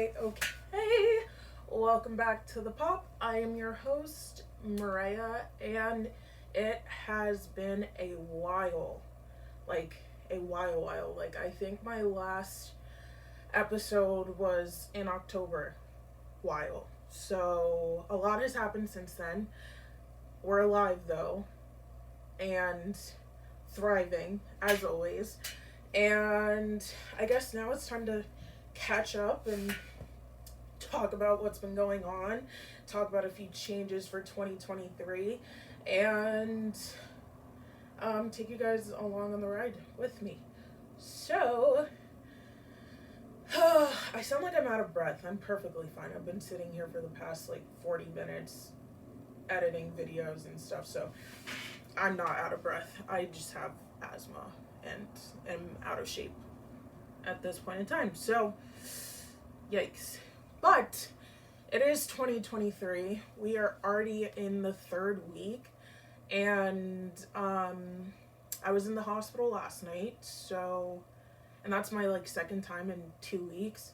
Okay, welcome back to the Pop. I am your host, Mariah, and it has been a while. Like, a while. Like, I think my last episode was in October. While. So, a lot has happened since then. We're alive, though, and thriving, as always. And I guess now it's time to catch up and talk about what's been going on, talk about a few changes for 2023, and take you guys along on the ride with me. So, I sound like I'm out of breath. I'm perfectly fine. I've been sitting here for the past like 40 minutes editing videos and stuff, so I'm not out of breath. I just have asthma and am out of shape at this point in time. So, yikes. But it is 2023. We are already in the third week. And I was in the hospital last night. So, and that's my like second time in 2 weeks.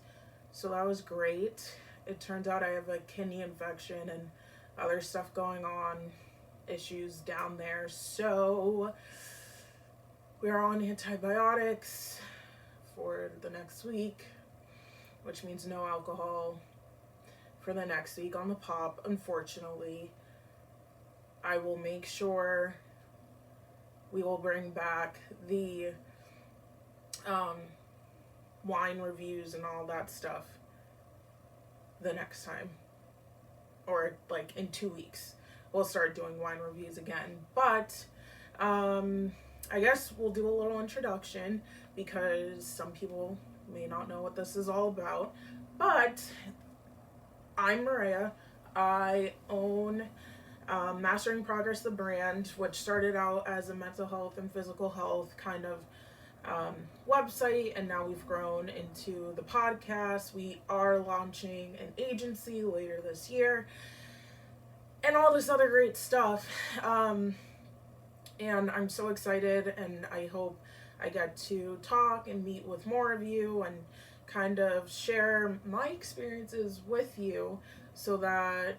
So that was great. It turns out I have a kidney infection and other stuff going on, issues down there. So we're on antibiotics for the next week, which means no alcohol for the next week on the Pop, unfortunately. I will make sure we will bring back the wine reviews and all that stuff the next time. Or like in 2 weeks. We'll start doing wine reviews again. But I guess we'll do a little introduction because some people may not know what this is all about. But I'm Maria. I own Mastering Progress, the brand, which started out as a mental health and physical health kind of website, and now we've grown into the podcast. We are launching an agency later this year, and all this other great stuff. And I'm so excited, and I hope I get to talk and meet with more of you and kind of share my experiences with you so that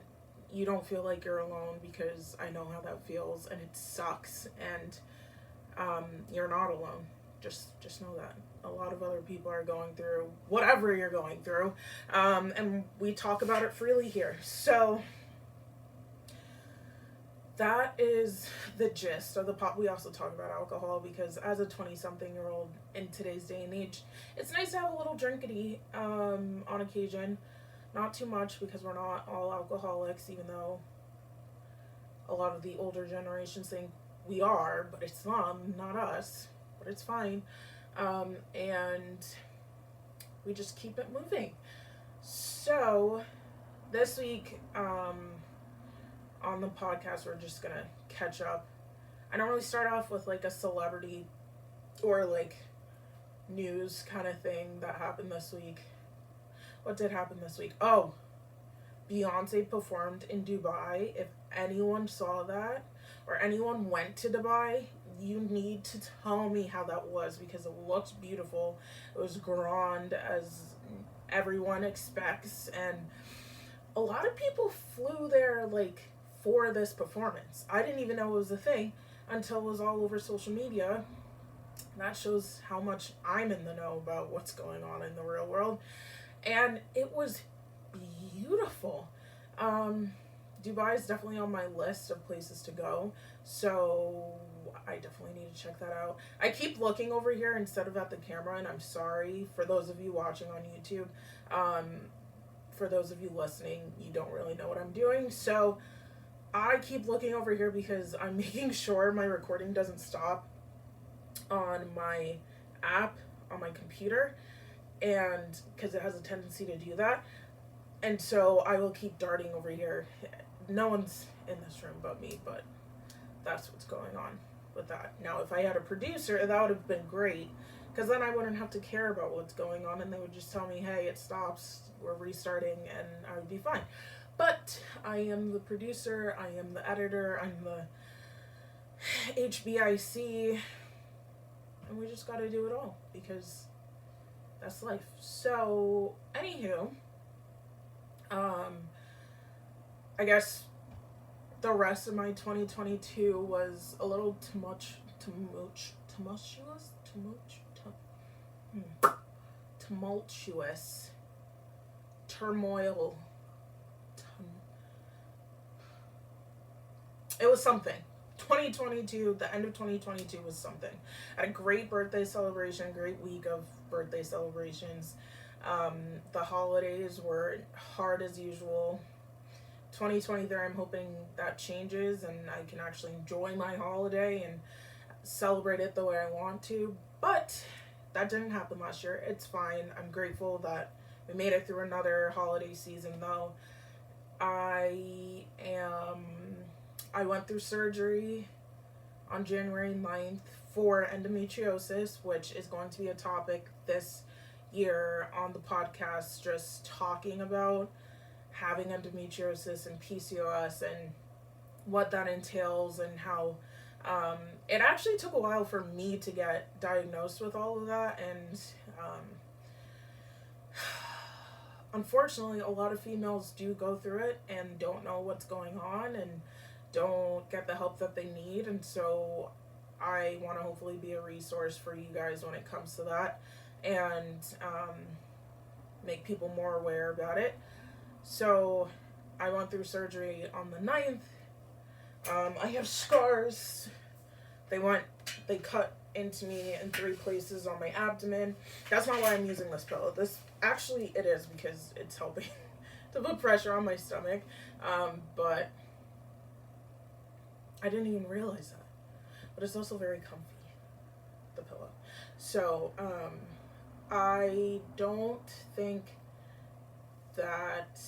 you don't feel like you're alone, because I know how that feels and it sucks, and you're not alone. Just know that a lot of other people are going through whatever you're going through, and we talk about it freely here. So that is the gist of the Pop. We also talk about alcohol because as a 20-something-year-old in today's day and age, it's nice to have a little drinkity on occasion. Not too much, because we're not all alcoholics, even though a lot of the older generations think we are, but it's not us, but it's fine. And we just keep it moving. So this week, on the podcast, we're just gonna catch up. I normally start off with like a celebrity or like news kind of thing that happened this week. What did happen this week? Oh, Beyonce performed in Dubai. If anyone saw that or anyone went to Dubai, you need to tell me how that was, because it looked beautiful. It was grand, as everyone expects, and a lot of people flew there like for this performance. I didn't even know it was a thing until it was all over social media. That shows how much I'm in the know about what's going on in the real world. And it was beautiful. Dubai is definitely on my list of places to go, so I definitely need to check that out. I keep looking over here instead of at the camera, and I'm sorry for those of you watching on YouTube. For those of you listening, you don't really know what I'm doing, so I keep looking over here because I'm making sure my recording doesn't stop on my app on my computer, and because it has a tendency to do that. And so I will keep darting over here. No one's in this room but me, but that's what's going on with that. Now, if I had a producer, that would have been great, because then I wouldn't have to care about what's going on, and they would just tell me, hey, it stops, we're restarting, and I would be fine. But I am the producer, I am the editor, I'm the HBIC, and we just gotta do it all, because that's life. So, anywho, Um, I guess the rest of my 2022 was a little tumultuous, turmoil. It was something. 2022, the end of 2022 was something. I had a great birthday celebration, great week of birthday celebrations. The holidays were hard as usual. 2023, I'm hoping that changes and I can actually enjoy my holiday and celebrate it the way I want to. But that didn't happen last year. It's fine. I'm grateful that we made it through another holiday season, though. I am. I went through surgery on January 9th for endometriosis, which is going to be a topic this year on the podcast, just talking about having endometriosis and PCOS and what that entails and how it actually took a while for me to get diagnosed with all of that. And unfortunately, a lot of females do go through it and don't know what's going on and don't get the help that they need. And so I want to hopefully be a resource for you guys when it comes to that and make people more aware about it. So I went through surgery on the 9th. I have scars. They cut into me in 3 places on my abdomen. That's not why I'm using this pillow. This, actually, it is because it's helping to put pressure on my stomach. But I didn't even realize that. But it's also very comfy, the pillow. So, I don't think that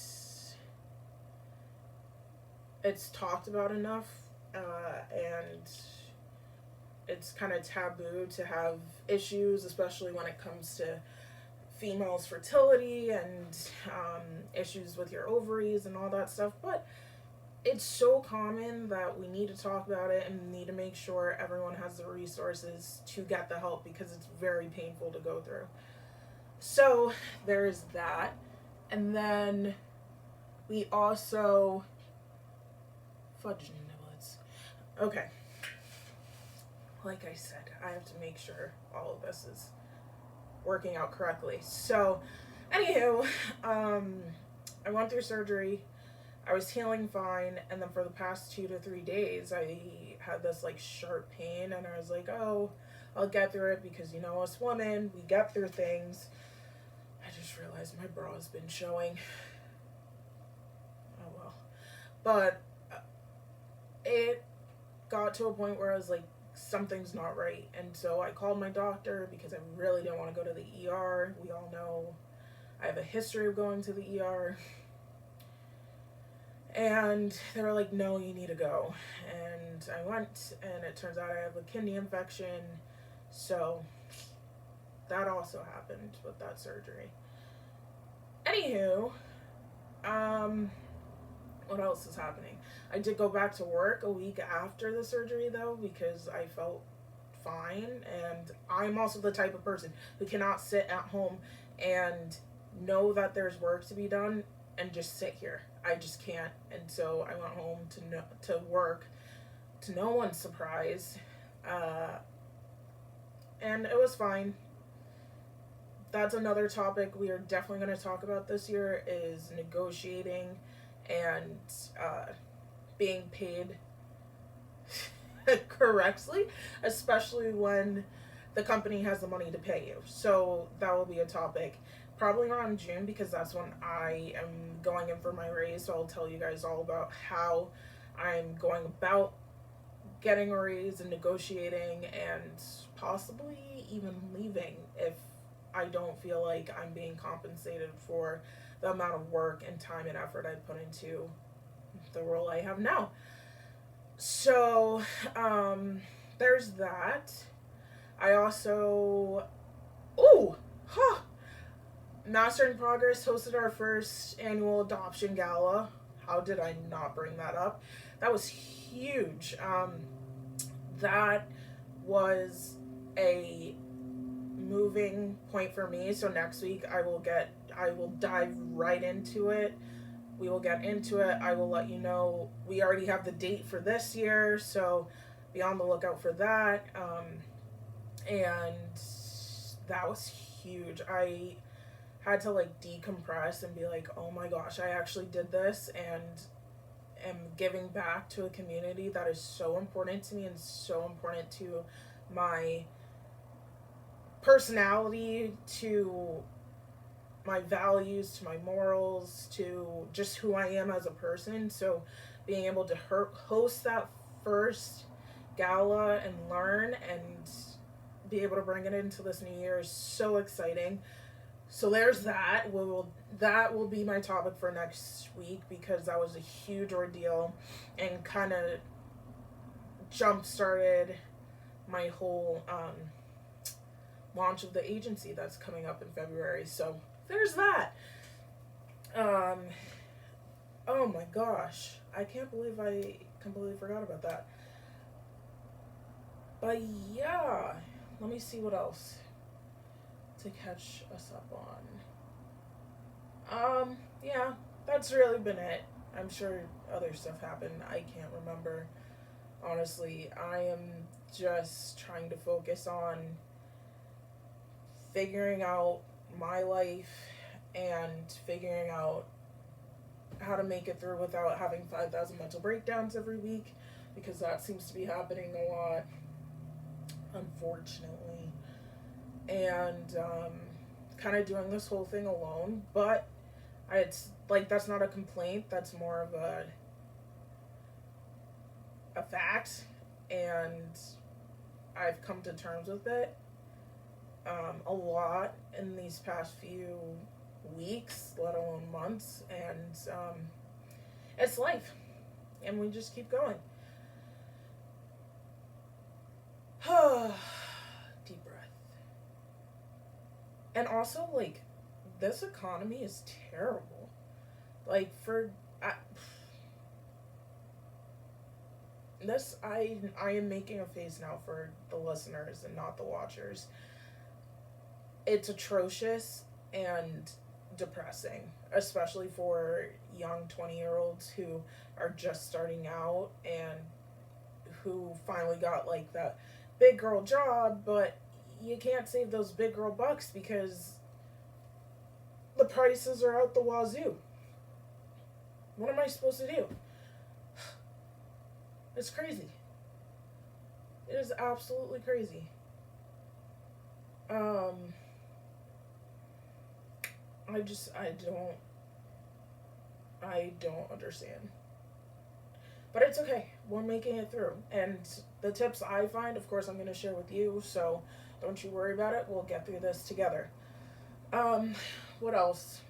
it's talked about enough, and it's kind of taboo to have issues, especially when it comes to females' fertility and issues with your ovaries and all that stuff. But it's so common that we need to talk about it and need to make sure everyone has the resources to get the help because it's very painful to go through. So there's that. And then we also fudge niblets. Okay. Like I said, I have to make sure all of this is working out correctly. So, anywho, I went through surgery. I was healing fine, and then for the past 2 to 3 days, I had this like sharp pain, and I was like, oh, I'll get through it because, you know, us women, we get through things. I just realized my bra has been showing. Oh well. But it got to a point where I was like, something's not right. And so I called my doctor because I really didn't want to go to the ER. We all know I have a history of going to the ER. And they were like, no, you need to go. And I went, and it turns out I have a kidney infection. So that also happened with that surgery. Anywho, what else is happening? I did go back to work a week after the surgery, though, because I felt fine. And I'm also the type of person who cannot sit at home and know that there's work to be done and just sit here. I just can't. And so I went home to work, to no one's surprise. And it was fine. That's another topic we are definitely going to talk about this year, is negotiating and being paid correctly, especially when the company has the money to pay you. So that will be a topic probably around June, because that's when I am going in for my raise. So I'll tell you guys all about how I'm going about getting a raise and negotiating and possibly even leaving if I don't feel like I'm being compensated for the amount of work and time and effort I put into the role I have now. So, there's that. I also, Master in Progress hosted our first annual adoption gala. How did I not bring that up? That was huge. That was a moving point for me. So next week I will dive right into it. we will get into it. I will let you know. We already have the date for this year, so be on the lookout for that. And that was huge. I had to like decompress and be like, oh my gosh, I actually did this and am giving back to a community that is so important to me and so important to my personality, to my values, to my morals, to just who I am as a person. So being able to host that first gala and learn and be able to bring it into this new year is so exciting. So there's that. That will be my topic for next week, because that was a huge ordeal and kind of jump started my whole launch of the agency that's coming up in February. So there's that. Oh my gosh, I can't believe I completely forgot about that. But yeah, let me see what else to catch us up on. Yeah, that's really been it. I'm sure other stuff happened. I can't remember. Honestly, I am just trying to focus on figuring out my life and figuring out how to make it through without having 5,000 mental breakdowns every week, because that seems to be happening a lot, unfortunately. And kind of doing this whole thing alone, but it's like, that's not a complaint, that's more of a fact, and I've come to terms with it a lot in these past few weeks, let alone months, and it's life, and we just keep going. Deep breath. And also, like, this economy is terrible. Like, I am making a face now for the listeners and not the watchers. It's atrocious and depressing, especially for young 20-year-olds who are just starting out and who finally got like that big girl job, but you can't save those big girl bucks because the prices are out the wazoo. What am I supposed to do? It's crazy. It is absolutely crazy. I don't understand. But it's okay. We're making it through. And the tips I find, of course, I'm going to share with you. So don't you worry about it. We'll get through this together. What else?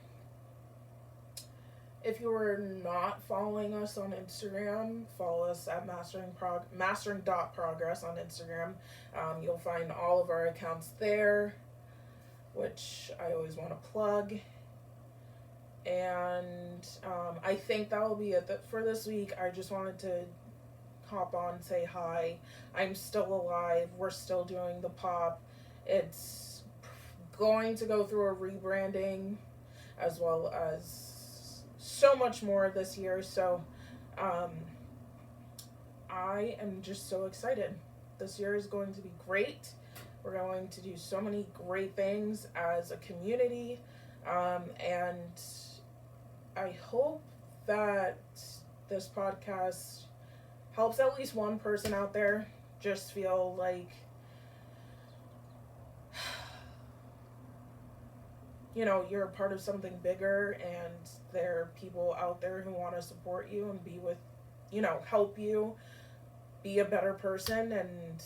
If you are not following us on Instagram, follow us at mastering.progress on Instagram. You'll find all of our accounts there, which I always want to plug. And I think that will be it for this week. I just wanted to hop on, say hi. I'm still alive. We're still doing the pop. It's going to go through a rebranding as well as so much more this year. So I am just so excited. This year is going to be great. We're going to do so many great things as a community. And I hope that this podcast helps at least one person out there just feel like, you know, you're a part of something bigger, and there are people out there who want to support you and be with, you know, help you be a better person and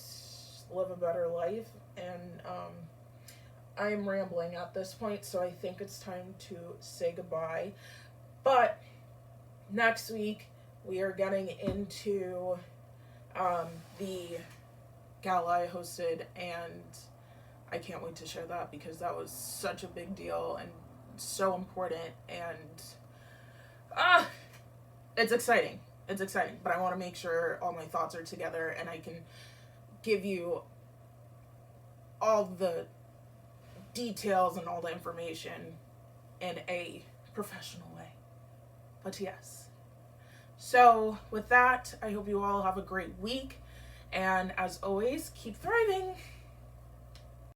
live a better life. And I'm rambling at this point, so I think it's time to say goodbye. But next week, we are getting into the gala I hosted, and I can't wait to share that because that was such a big deal and so important, and it's exciting. It's exciting, but I want to make sure all my thoughts are together and I can give you all the details and all the information in a professional way. But yes. So with that, I hope you all have a great week. And as always, keep thriving.